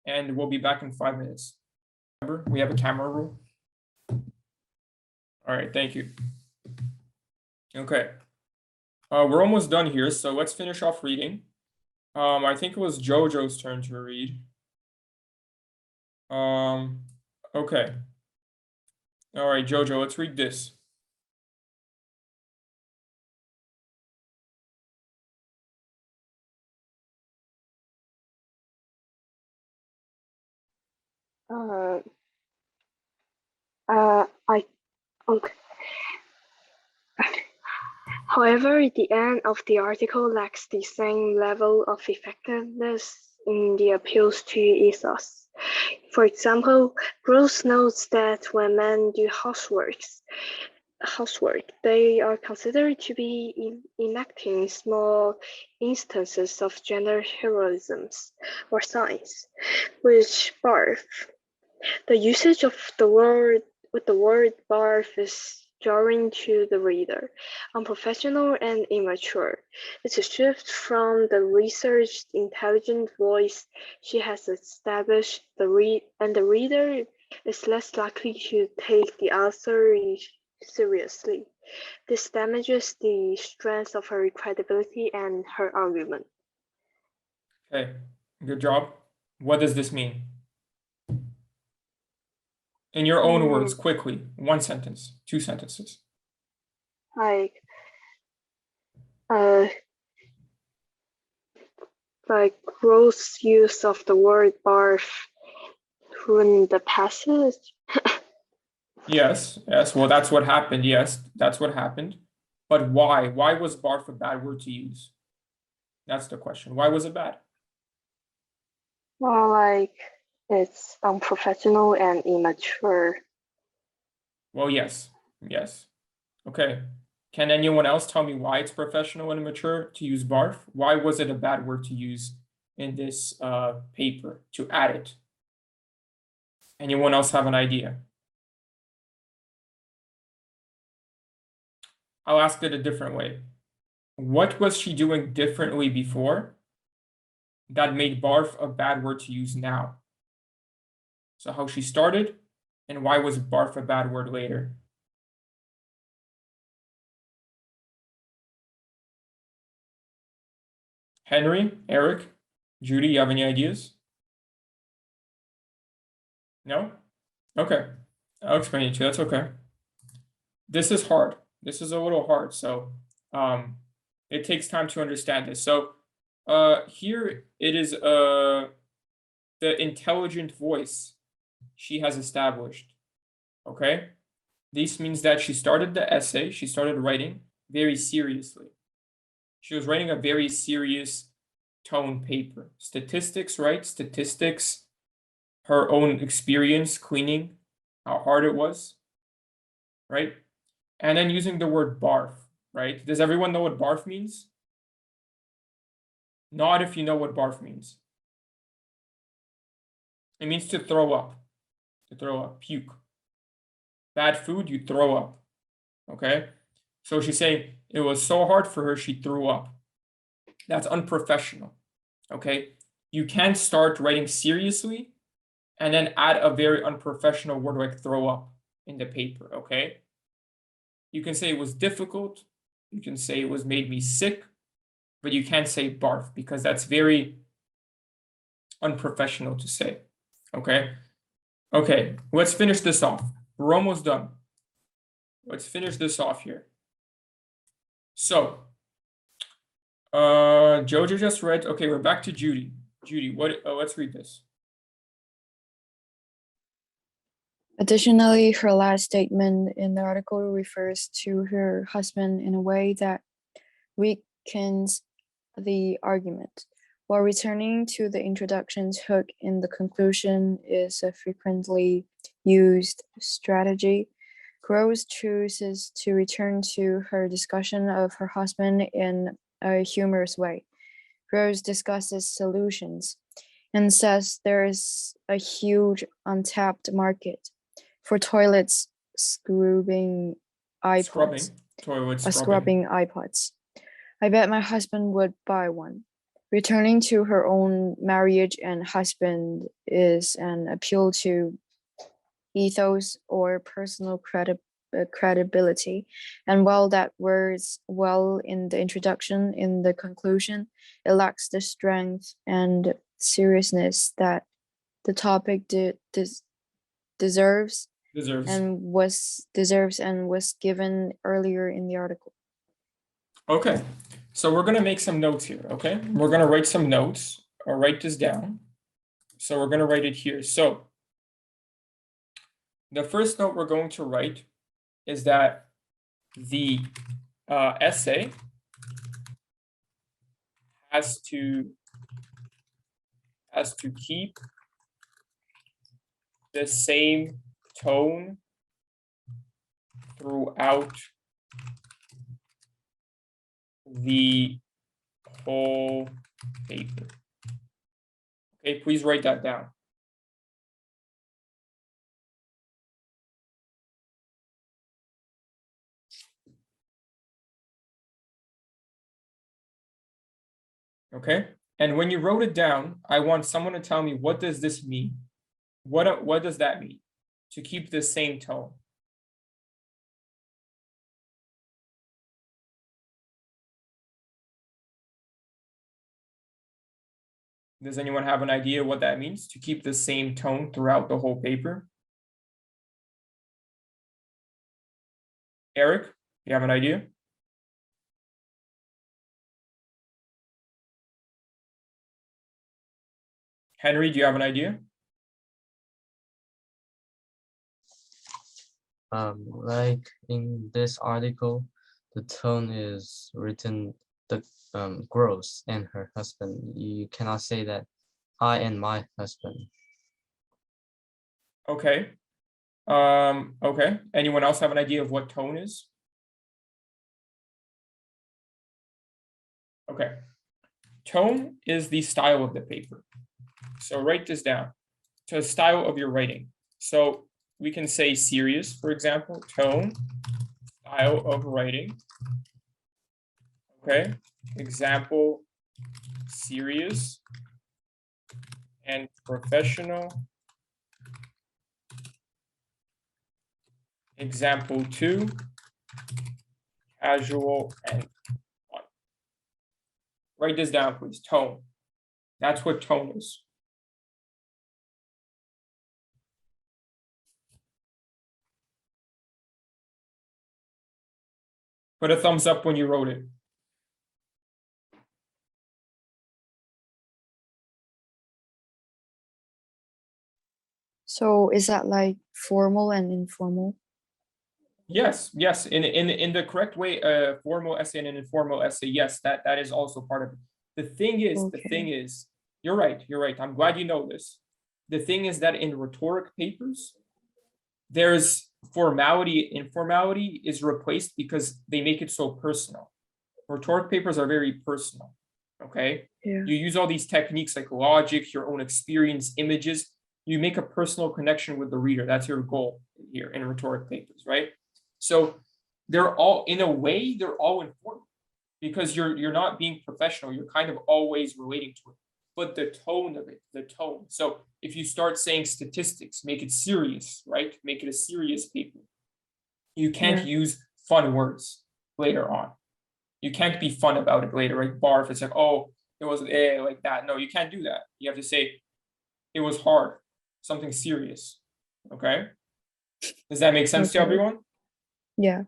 and we'll be back in 5 minutes. Remember, we have a camera rule. All right, thank you. Okay, we're almost done here, so let's finish off reading. I think it was Jojo's turn to read. Okay. All right, Jojo, let's read this. Okay. However, the end of the article lacks the same level of effectiveness in the appeals to ethos. For example, Gross notes that when men do housework, they are considered to be enacting small instances of gender heroisms or signs, which barf. The usage of the word barf is jarring to the reader, unprofessional and immature. It's a shift from the researched, intelligent voice she has established, the reader is less likely to take the author seriously. This damages the strength of her credibility and her argument. Okay, good job. What does this mean? In your own words, quickly, 1 sentence, 2 sentences. Like gross use of the word barf ruined the passage. Yes, well, that's what happened. Yes, that's what happened. But why? Why was barf a bad word to use? That's the question. Why was it bad? Well, like it's unprofessional and immature. Well, yes. Okay. Can anyone else tell me why it's professional and immature to use barf? Why was it a bad word to use in this paper, to add it? Anyone else have an idea? I'll ask it a different way. What was she doing differently before that made barf a bad word to use now? So how she started, and why was barf a bad word later? Henry, Eric, Judy, you have any ideas? No? Okay, I'll explain it to you, that's okay. This is hard. This is a little hard, so it takes time to understand this. So here it is the intelligent voice she has established, okay? This means that she started the essay, she started writing very seriously. She was writing a very serious tone paper. Statistics, right? Statistics, her own experience cleaning, how hard it was, right? And then using the word barf, right? Does everyone know what barf means? Nod if you know what barf means. It means to throw up, puke. Bad food, you throw up, okay? So she's saying it was so hard for her, she threw up. That's unprofessional, okay? You can't start writing seriously and then add a very unprofessional word like throw up in the paper, okay? You can say it was difficult, you can say it was made me sick, but you can't say barf because that's very unprofessional to say, okay? Okay, let's finish this off. We're almost done. Let's finish this off here. So, Jojo just read, okay, we're back to Judy. Judy, let's read this. Additionally, her last statement in the article refers to her husband in a way that weakens the argument, while returning to the introduction's hook in the conclusion is a frequently used strategy. Rose chooses to return to her discussion of her husband in a humorous way. Rose discusses solutions and says there is a huge untapped market for toilets scrubbing iPods. Scrubbing iPods. I bet my husband would buy one. Returning to her own marriage and husband is an appeal to ethos or personal credibility. And while that works well in the introduction, in the conclusion, it lacks the strength and seriousness that the topic deserves and was given earlier in the article. Okay, so we're gonna make some notes here, okay? We're gonna write some notes or write this down. So we're gonna write it here. So the first note we're going to write is that the essay has to keep the same tone throughout the whole paper. Okay, please write that down. Okay, and when you wrote it down, I want someone to tell me, what does this mean? What does that mean? To keep the same tone. Does anyone have an idea what that means? To keep the same tone throughout the whole paper? Eric, you have an idea? Henry, do you have an idea? Like in this article, the tone is written the gross and her husband. You cannot say that I and my husband. Okay. Okay. Anyone else have an idea of what tone is? Okay. Tone is the style of the paper. So write this down. To style of your writing. So we can say serious, for example, tone, style of writing. Okay. Example, serious and professional. Example 2, casual and fun. Write this down, please. Tone. That's what tone is. Put a thumbs up when you wrote it. So is that like formal and informal? Yes, yes. In the correct way, formal essay and an informal essay, yes, that is also part of it. The thing is, you're right. I'm glad you know this. The thing is that in rhetoric papers, there's formality. Informality is replaced because they make it so personal. Rhetoric papers are very personal. Okay. Yeah. You use all these techniques like logic, your own experience, images. You make a personal connection with the reader. That's your goal here in rhetoric papers, right? So they're all, in a way, they're all important because you're not being professional. You're kind of always relating to it. But the tone of it, the tone. So if you start saying statistics, make it serious, right? Make it a serious paper. You can't use fun words later on. You can't be fun about it later, right? Barf, it's like, oh, it was like that. No, you can't do that. You have to say it was hard, something serious. Okay. Does that make sense to everyone? Yeah.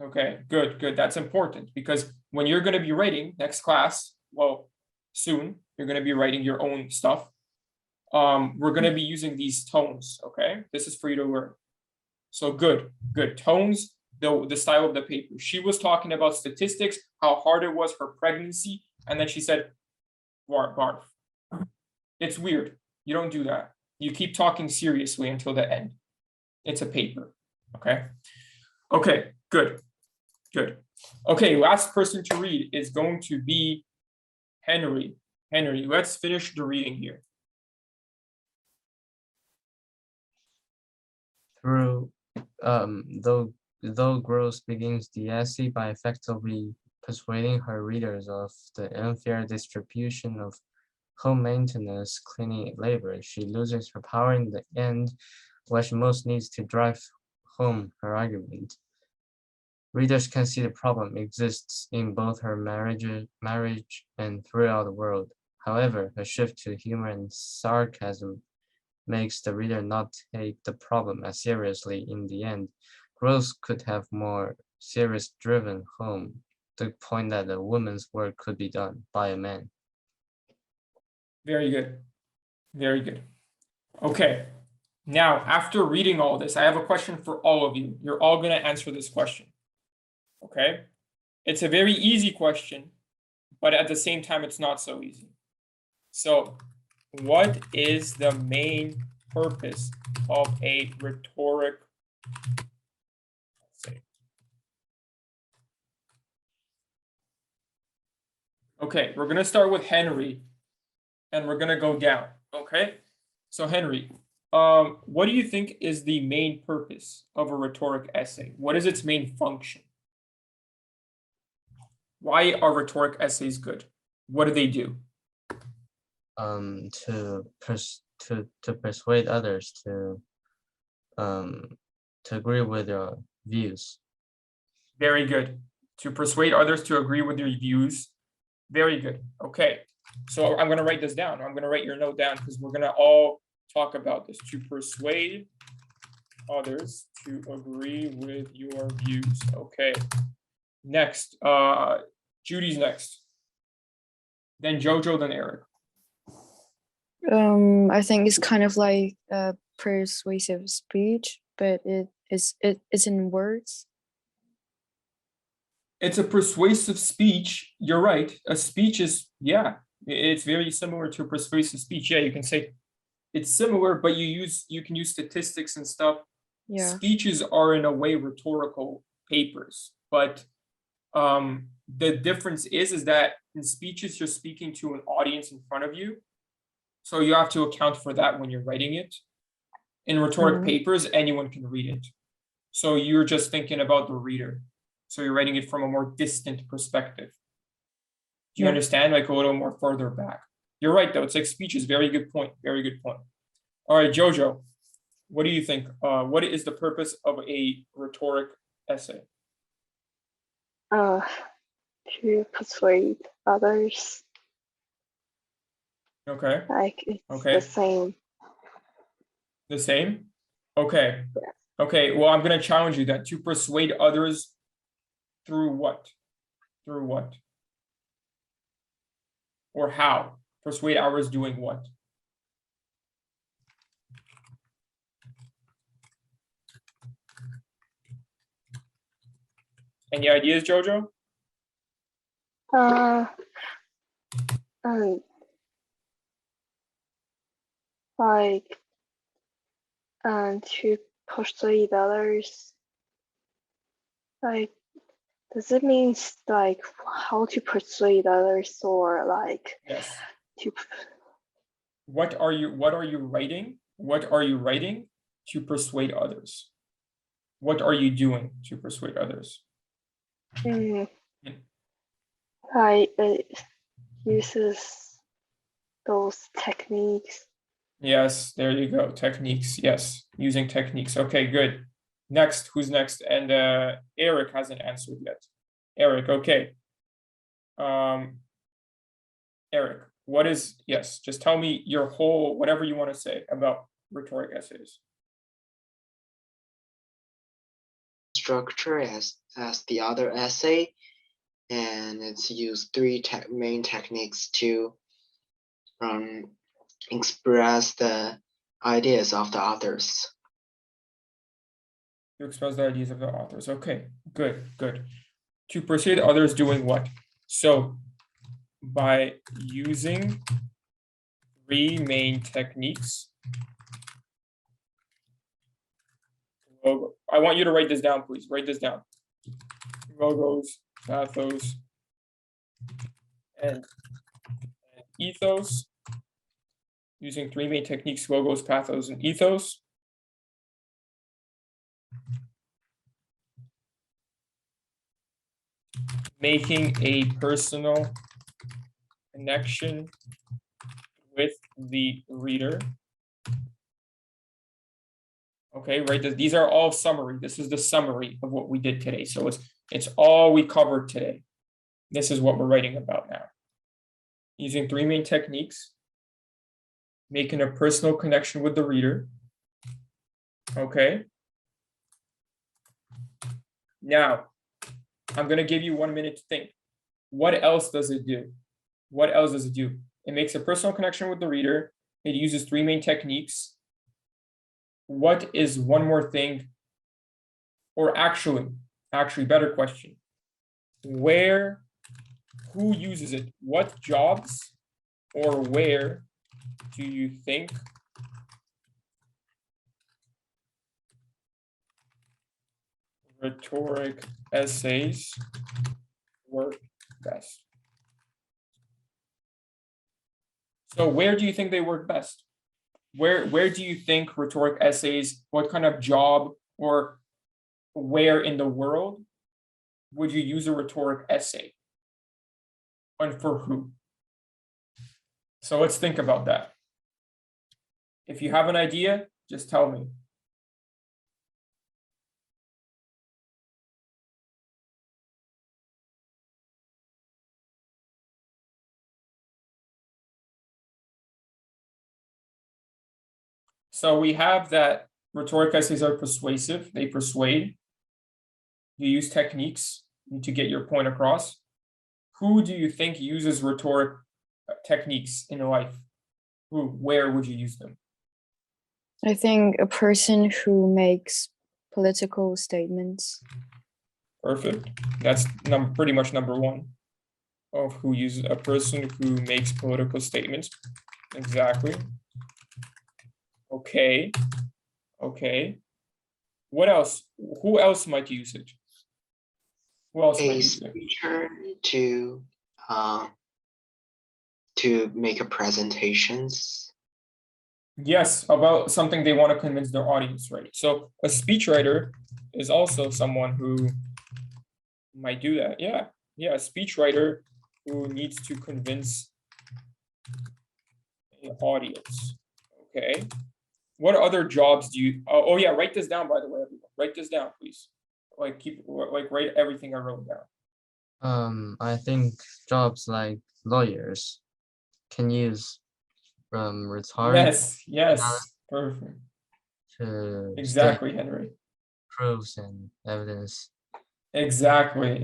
Okay, good. That's important because when you're going to be writing next class, well, soon you're going to be writing your own stuff. We're going to be using these tones. Okay, this is for you to learn. So good. Tones, the style of the paper. She was talking about statistics, how hard it was her pregnancy, and then she said, barf. It's weird. You don't do that. You keep talking seriously until the end. It's a paper. Okay. Okay, good. Okay, last person to read is going to be Henry. Henry, let's finish the reading here. Though Gross begins the essay by effectively persuading her readers of the unfair distribution of home maintenance cleaning labor, she loses her power in the end, where she most needs to drive home her argument. Readers can see the problem exists in both her marriage and throughout the world. However, her shift to humor and sarcasm makes the reader not take the problem as seriously in the end. Gross could have more serious driven home the point that a woman's work could be done by a man. Very good. Okay. Now, after reading all this, I have a question for all of you. You're all going to answer this question. Okay? It's a very easy question, but at the same time, it's not so easy. So, what is the main purpose of a rhetoric essay? Okay, we're going to start with Henry, and we're going to go down. Okay? So, Henry, what do you think is the main purpose of a rhetoric essay? What is its main function? Why are rhetoric essays good? What do they do? To persuade others to agree with your views. Very good. To persuade others to agree with your views. Very good. Okay. So I'm going to write this down. I'm going to write your note down because we're going to all talk about this. To persuade others to agree with your views. Okay. Next, Judy's next. Then Jojo, then Eric. I think it's kind of like a persuasive speech, but it's in words. It's a persuasive speech. You're right. A speech is, yeah, it's very similar to a persuasive speech. Yeah, you can say it's similar, but you can use statistics and stuff. Yeah. Speeches are in a way rhetorical papers, but the difference is that in speeches you're speaking to an audience in front of you, so you have to account for that when you're writing it. In rhetoric papers, anyone can read it, so you're just thinking about the reader, so you're writing it from a more distant perspective. Do you understand? Like a little more further back. You're right though, it's like speeches. Very good point. Very good point. All right, Jojo, what do you think? What is the purpose of a rhetoric essay? To persuade others. Okay. Like it's Okay. the same. The same? Okay. Yeah. Okay, well, I'm going to challenge you then. To persuade others through what? Through what? Or how? Persuade others doing what? Any ideas, Jojo? Like, to persuade others. Like, does it mean like how to persuade others, or like Yes. to? What are you writing? What are you writing to persuade others? What are you doing to persuade others? Like it uses those techniques. Yes, there you go. Techniques. Yes, using techniques. Okay, good. Next, who's next? And Eric hasn't answered yet. Eric, okay. Eric, what is, yes, just tell me your whole, whatever you want to say about rhetoric essays. Structure as the other essay, and it's used three main techniques to express the ideas of the authors. To express the ideas of the authors. Okay, good, good. To persuade others doing what? So by using three main techniques. I want you to write this down, please. Write this down. Logos, pathos, and ethos. Using three main techniques: logos, pathos, and ethos. Making a personal connection with the reader. Okay, right. These are all summary. This is the summary of what we did today. So it's all we covered today. This is what we're writing about now. Using three main techniques. Making a personal connection with the reader. Okay. Now, I'm going to give you 1 minute to think. What else does it do? What else does it do? It makes a personal connection with the reader. It uses three main techniques. what is one more thing, or actually, better question. Who uses it? What jobs or where do you think rhetoric essays work best? So where do you think they work best? Where do you think rhetoric essays, what kind of job or where in the world would you use a rhetoric essay? And for who? So let's think about that. If you have an idea, just tell me. So we have that rhetoric essays are persuasive, they persuade. You use techniques to get your point across. Who do you think uses rhetoric techniques in life? Where would you use them? I think a person who makes political statements. Perfect. That's pretty much number one of who uses a person who makes political statements. Exactly. Okay. What else? Who else might use it? Who else might use it? Speaker to make a presentations. Yes, about something they want to convince their audience, right? So a speechwriter is also someone who might do that. Yeah, a speechwriter who needs to convince an audience. Okay. What other jobs do you? Oh yeah, write this down, by the way, everyone. Write this down, please. Write everything I wrote down. I think jobs like lawyers can use rhetoric. Yes, perfect. To Exactly, Henry. Proofs and evidence. Exactly.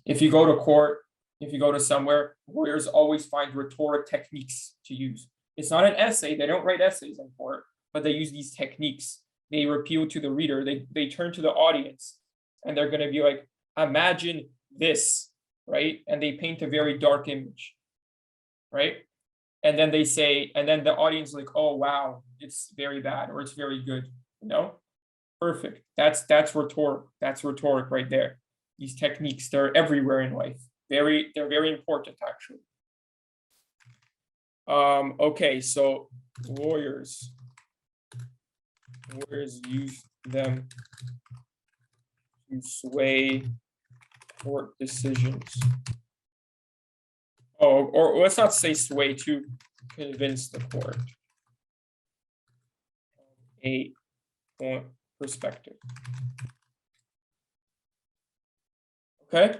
If you go to court, if you go to somewhere, lawyers always find rhetoric techniques to use. It's not an essay. They don't write essays in court, but they use these techniques. They appeal to the reader. They turn to the audience, and they're going to be like, imagine this, right? And they paint a very dark image, right? And then they say, and then the audience is like, oh, wow, it's very bad, or it's very good, Perfect. That's rhetoric. That's rhetoric right there. These techniques, they're everywhere in life. They're very important, actually. Okay, so lawyers use them to sway court decisions. Oh, or let's not say sway, to convince the court. A point perspective. Okay.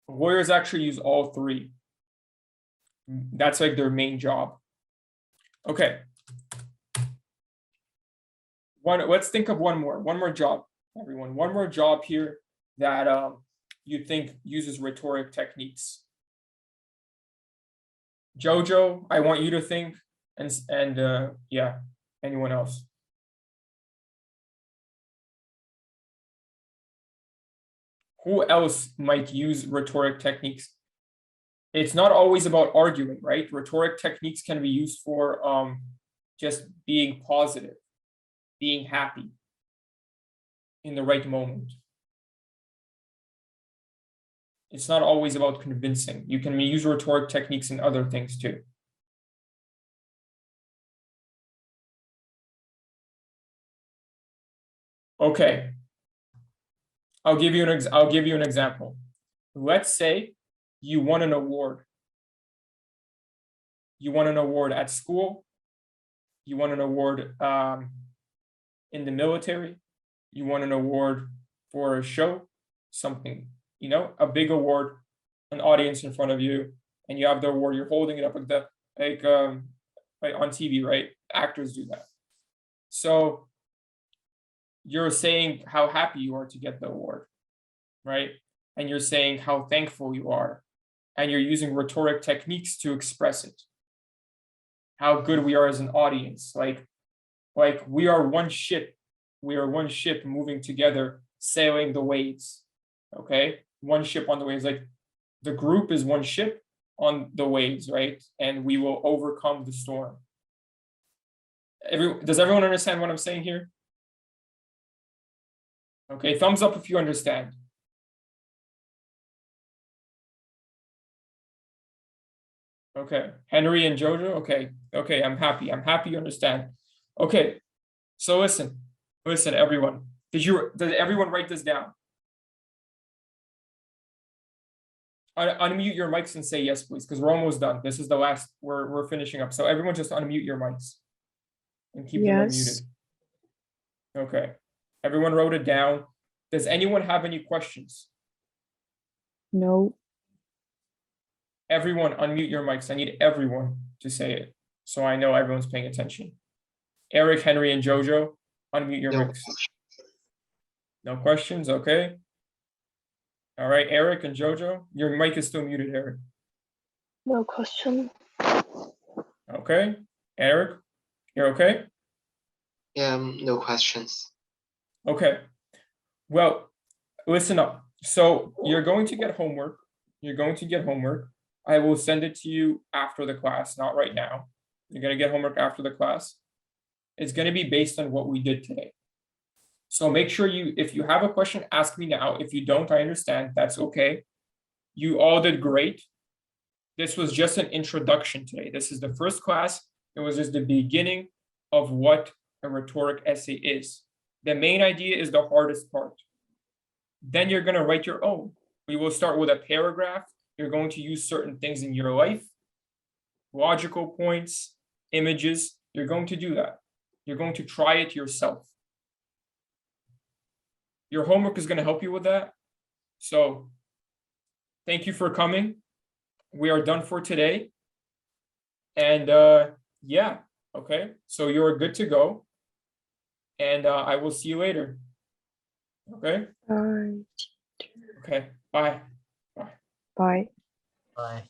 Lawyers actually use all three. That's like their main job. Okay. Let's think of one more job, everyone. One more job here that you think uses rhetoric techniques. Jojo, I want you to think, and yeah, anyone else? Who else might use rhetoric techniques? It's not always about arguing, right? Rhetoric techniques can be used for just being positive, being happy in the right moment. It's not always about convincing. You can use rhetoric techniques in other things too. Okay. I'll give you an example. Let's say you won an award. You won an award at school. You won an award in the military. You won an award for a show, something, a big award, an audience in front of you, and you have the award. You're holding it up like on TV, right? Actors do that. So you're saying how happy you are to get the award, right? And you're saying how thankful you are. And you're using rhetoric techniques to express it. How good we are as an audience. Like Like we are one ship. We are one ship moving together, sailing the waves. Okay, one ship on the waves. Like the group is one ship on the waves, right? And we will overcome the storm. Does everyone understand what I'm saying here? Okay, thumbs up if you understand. Okay, Henry and Jojo, okay, I'm happy you understand. Okay, so listen, everyone. Did everyone write this down? Unmute your mics and say yes, please, because we're almost done. This is the last, we're finishing up. So everyone just unmute your mics and keep them unmuted. Okay, everyone wrote it down. Does anyone have any questions? No. Everyone unmute your mics. I need everyone to say it, so I know everyone's paying attention. Eric, Henry, and Jojo, unmute your mics. No questions, okay. All right, Eric and Jojo, your mic is still muted, Eric. No question. Okay, Eric, you're okay? Yeah, no questions. Okay, well, listen up. So you're going to get homework. I will send it to you after the class, not right now. You're going to get homework after the class. It's going to be based on what we did today. So make sure if you have a question, ask me now. If you don't, I understand. That's okay. You all did great. This was just an introduction today. This is the first class. It was just the beginning of what a rhetoric essay is. The main idea is the hardest part. Then you're going to write your own. We will start with a paragraph. You're going to use certain things in your life, logical points, images. You're going to do that. You're going to try it yourself. Your homework is going to help you with that. So thank you for coming. We are done for today. And yeah, okay. So you're good to go. And I will see you later. Okay? Bye. Okay, bye. Bye. Bye.